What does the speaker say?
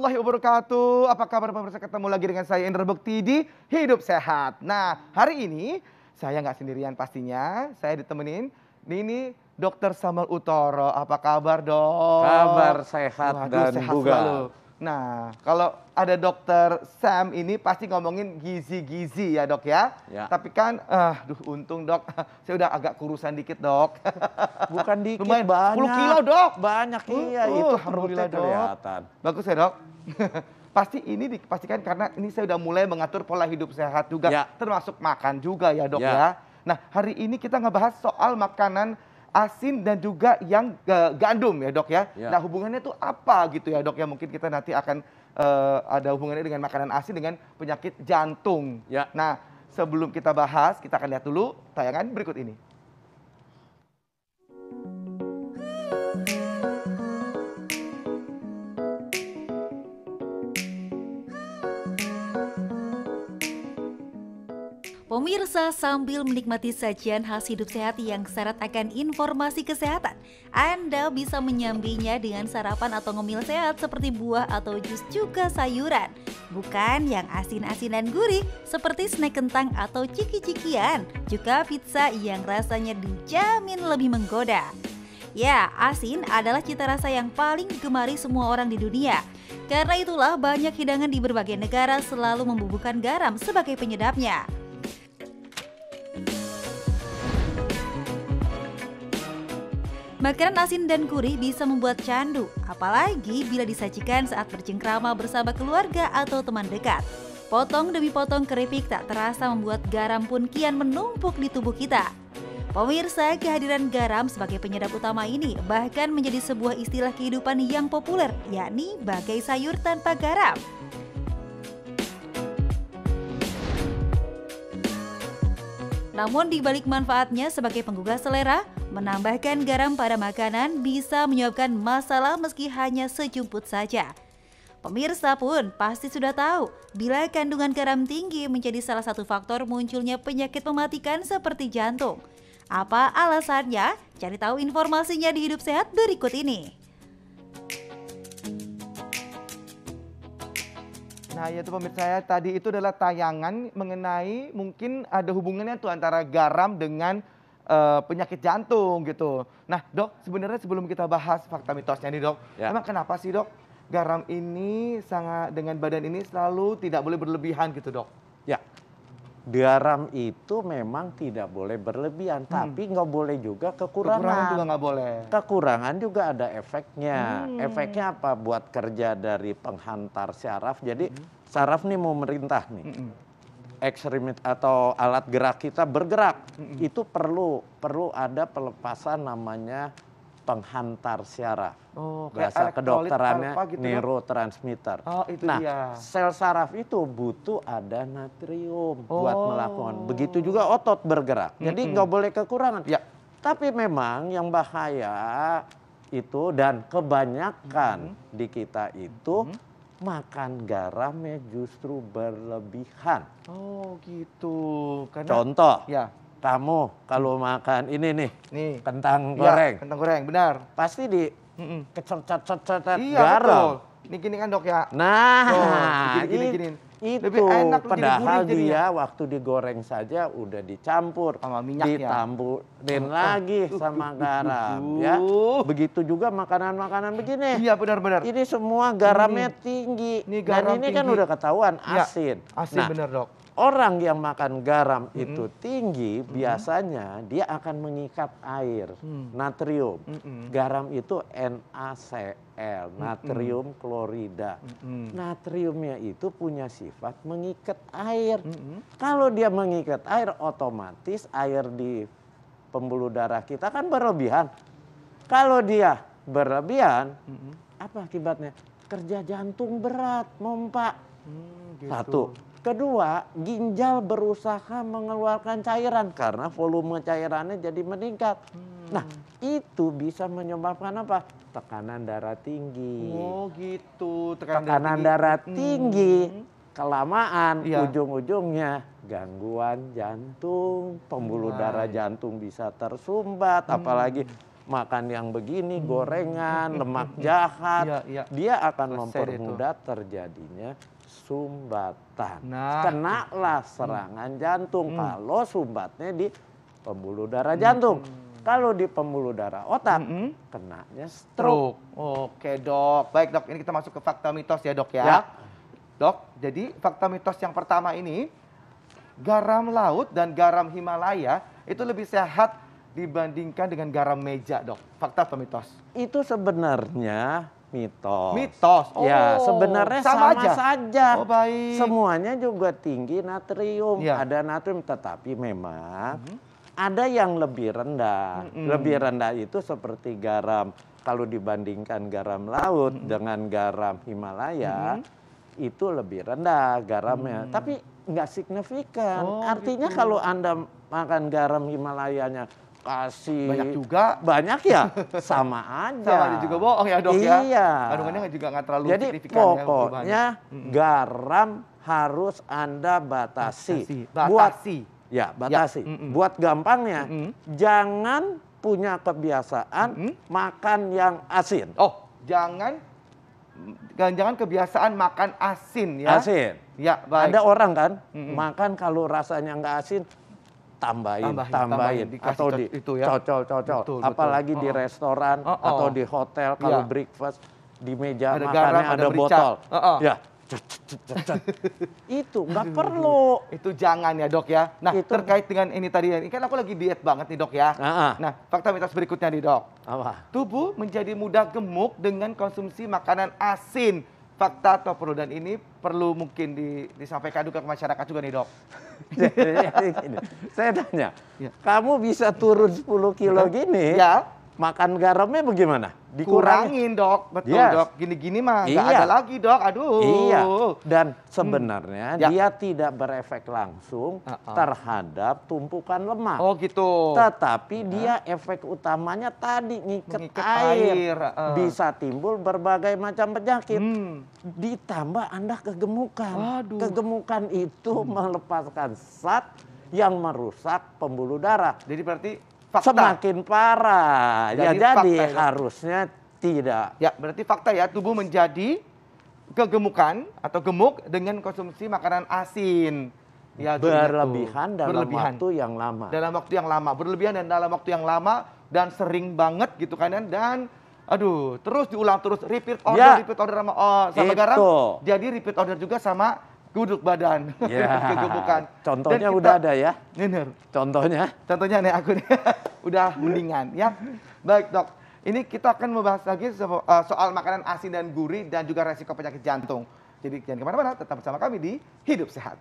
warahmatullahi wabarakatuh. Apa kabar pemirsa? Ketemu lagi dengan saya Indra Bekti di Hidup Sehat. Nah, hari ini saya nggak sendirian pastinya. Saya ditemenin ini Dokter Samuel Utoro. Apa kabar, Dok? Kabar sehat. Waduh, dan sehat bugar. selalu. Nah, kalau ada Dokter Sam ini pasti ngomongin gizi-gizi ya, Dok ya. Ya. Tapi kan, untung Dok, saya udah agak kurusan dikit, Dok. Bukan dikit, Lumayan, banyak. 10 kilo, Dok. Banyak, iya. Itu alhamdulillah, perutnya Dok. kelihatan. Bagus ya, Dok. Pasti ini dipastikan karena ini saya udah mulai mengatur pola hidup sehat juga, Ya. termasuk makan juga ya, Dok Ya. ya. Nah, hari ini kita ngebahas soal makanan asin dan juga yang gandum ya, Dok ya. Ya. Nah, hubungannya tuh apa gitu ya, Dok ya? Mungkin kita nanti akan ada hubungannya dengan makanan asin dengan penyakit jantung. Ya. Nah, sebelum kita bahas, kita akan lihat dulu tayangan berikut ini. Pemirsa, sambil menikmati sajian khas hidup sehat yang syarat akan informasi kesehatan, Anda bisa menyambinya dengan sarapan atau ngemil sehat seperti buah atau jus juga sayuran. Bukan yang asin-asin dan gurih seperti snack kentang atau ciki-cikian, juga pizza yang rasanya dijamin lebih menggoda. Ya, asin adalah cita rasa yang paling digemari semua orang di dunia. Karena itulah banyak hidangan di berbagai negara selalu membubuhkan garam sebagai penyedapnya. Makanan asin dan gurih bisa membuat candu, apalagi bila disajikan saat bercengkrama bersama keluarga atau teman dekat. Potong demi potong keripik tak terasa membuat garam pun kian menumpuk di tubuh kita. Pemirsa, kehadiran garam sebagai penyedap utama ini bahkan menjadi sebuah istilah kehidupan yang populer, yakni bagai sayur tanpa garam. Namun di balik manfaatnya sebagai penggugah selera, menambahkan garam pada makanan bisa menyebabkan masalah meski hanya sejumput saja. Pemirsa pun pasti sudah tahu bila kandungan garam tinggi menjadi salah satu faktor munculnya penyakit mematikan seperti jantung. Apa alasannya? Cari tahu informasinya di Hidup Sehat berikut ini. Nah, ya itu pemirsa saya, tadi itu adalah tayangan mengenai mungkin ada hubungannya tuh antara garam dengan penyakit jantung gitu. Nah, Dok, sebenarnya sebelum kita bahas fakta mitosnya nih, Dok, Ya. emang kenapa sih, Dok, garam ini sangat dengan badan ini selalu tidak boleh berlebihan gitu, Dok? Ya, garam itu memang tidak boleh berlebihan, tapi nggak boleh juga Kekurangan kekurangan. juga nggak boleh. Kekurangan juga ada efeknya. Efeknya apa? Buat kerja dari penghantar syaraf. Jadi syaraf nih mau merintah nih. Ekstremit atau alat gerak kita bergerak. Itu perlu ada pelepasan namanya penghantar syaraf. Oh, kayak Bahasa elektrolit kedokterannya apa gitu, Dok? neurotransmitter. Oh, itu nah, dia. sel saraf itu butuh ada natrium buat Oh. melakukan. Begitu juga otot bergerak. Jadi nggak boleh kekurangan. Ya. Tapi memang yang bahaya itu dan kebanyakan di kita itu makan garamnya justru berlebihan. Oh, gitu. Karena Contoh, ya, kamu kalau makan ini nih, nih. kentang Ya, goreng, kentang goreng, benar. pasti di Mm-mm. kecet-cet Iya, garam. betul. Ini gini kan, Dok ya. Nah, Gini. itu Lebih enak, jadi padahal gurih jadinya. dia waktu digoreng saja udah dicampur, Sama minyak ya? ditamburin lagi sama garam, ya. Begitu juga makanan-makanan begini. Iya, benar-benar. Ini semua garamnya tinggi. Ini Dan garam ini kan tinggi. udah ketahuan Ya, asin. asin Nah, benar, Dok. orang yang makan garam itu tinggi, biasanya dia akan mengikat air, natrium. Garam itu NaCl, natrium klorida. Natriumnya itu punya sifat mengikat air. Kalau dia mengikat air, otomatis air di pembuluh darah kita kan berlebihan. Kalau dia berlebihan, apa akibatnya? Kerja jantung berat, mompa. Gitu. Satu. Kedua, ginjal berusaha mengeluarkan cairan karena volume cairannya jadi meningkat. Nah, itu bisa menyebabkan apa? Tekanan darah tinggi. Oh, gitu. Tekanan darah tinggi, kelamaan, Iya. ujung-ujungnya gangguan jantung, pembuluh darah jantung bisa tersumbat, apalagi makan yang begini, gorengan, lemak jahat, dia akan mempermudah terjadinya sumbatan. Kenalah serangan jantung kalau sumbatnya di pembuluh darah jantung. Kalau di pembuluh darah otak, kenanya stroke. Oke dok, baik dok, ini kita masuk ke fakta mitos ya dok ya. Dok, jadi fakta mitos yang pertama ini, garam laut dan garam Himalaya itu lebih sehat dibandingkan dengan garam meja dok. Fakta atau mitos? Itu sebenarnya mitos. Mitos? Ya, sebenarnya sama saja. Oh baik. Semuanya juga tinggi natrium. Ada natrium, tetapi memang ada yang lebih rendah. Lebih rendah itu seperti garam. Kalau dibandingkan garam laut dengan garam Himalaya, itu lebih rendah garamnya. Tapi nggak signifikan. Artinya kalau Anda makan garam Himalayanya kasih banyak juga, banyak ya, sama aja. Sama aja juga bohong ya dok ya. Iya. Kandungannya juga nggak terlalu jadi signifikan. Jadi pokoknya garam harus Anda batasi. Batasi. Batasi. Buat gampangnya, jangan punya kebiasaan makan yang asin. Oh, jangan kebiasaan makan asin ya. Asin. Ya, baik. Ada orang kan makan kalau rasanya nggak asin, tambahin atau cocol. Apalagi di restoran atau di hotel kalau breakfast di meja ada makannya garam, ada botol. Ya. Itu nggak perlu. Itu jangan ya dok ya. Nah terkait dengan ini tadi, ini kan aku lagi diet banget nih dok ya. Nah fakta mitos berikutnya nih dok. Apa? Tubuh menjadi mudah gemuk dengan konsumsi makanan asin. Fakta atau perlu, dan ini perlu mungkin disampaikan juga ke masyarakat juga nih dok. Saya tanya, kamu bisa turun 10 kilo gini, makan garamnya bagaimana? Dikurangin dok, betul dok. Gini-gini mah nggak ada lagi dok, aduh. Iya, dan sebenarnya dia tidak berefek langsung terhadap tumpukan lemak. Oh gitu. Tetapi dia efek utamanya tadi ngikat air. Bisa timbul berbagai macam penyakit. Ditambah Anda kegemukan. Aduh. Kegemukan itu melepaskan zat yang merusak pembuluh darah. Jadi berarti fakta. Semakin parah. Jadi harusnya tidak. Ya, berarti fakta ya, tubuh menjadi kegemukan atau gemuk dengan konsumsi makanan asin. Ya, berlebihan dalam waktu yang lama. Dalam waktu yang lama, berlebihan dan dalam waktu yang lama dan sering banget gitu kan, dan aduh, terus diulang terus, repeat order sama garam. Jadi repeat order juga sama guduk badan, kegemukan. Contohnya udah ada ya? Bener. Contohnya nih aku nih, udah mendingan ya. Baik dok, ini kita akan membahas lagi soal makanan asin dan gurih dan juga resiko penyakit jantung. Jadi jangan kemana-mana, tetap bersama kami di Hidup Sehat.